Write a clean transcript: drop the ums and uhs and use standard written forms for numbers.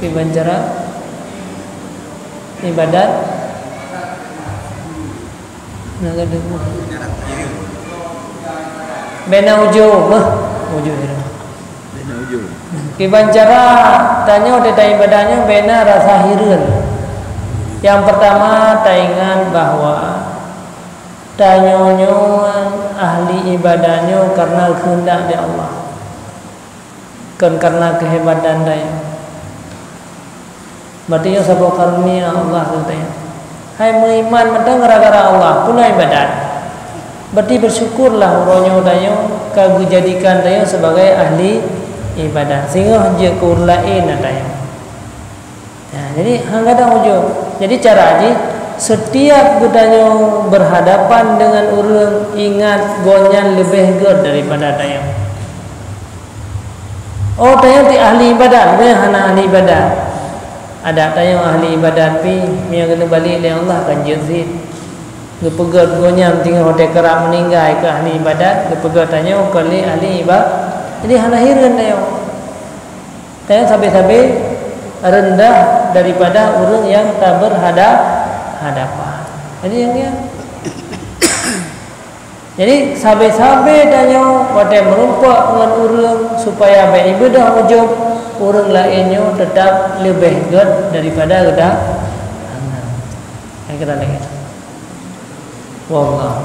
kibancara ibadat bena ujub kibancara tanya udah ibadahnya bena rasa hireun. Yang pertama taingan bahwa tanyonyo ahli ibadahnya karena kehendak dari Allah, kan karena kehebatan dia. Berarti yang sabuk karunia Allah katanya. Hai beriman mentang gara-gara Allah pula ibadat. Berarti bersyukurlah uronyo dayo kagu jadikan dayo sebagai ahli ibadah. Sehingga je kurlain dayo. Nah, jadi hanggadang ujung. Jadi cara aja setiap budanya berhadapan dengan urang ingat gonyan lebih gede daripada dayo. Oh, dayo ti ahli ibadah, bener hana ahli ibadah. Ada tayang ahli ibadat pi mia kena balik oleh Allah kan jazid. Gepegat gonyam tinggal hotel kerap meninggal ke ahli ibadat, gepegat tanya kali ahli ibadat. Jadi hana hireun tayang. Tayang sampai-sampai rendah daripada orang yang tak berhadapan. Jadi yang dia. Jadi sampai-sampai tanya hotel merumpak dengan orang supaya beribadah ujub orang lainnya tetap lebih gede daripada kita. Yang kita lihat. Wallah.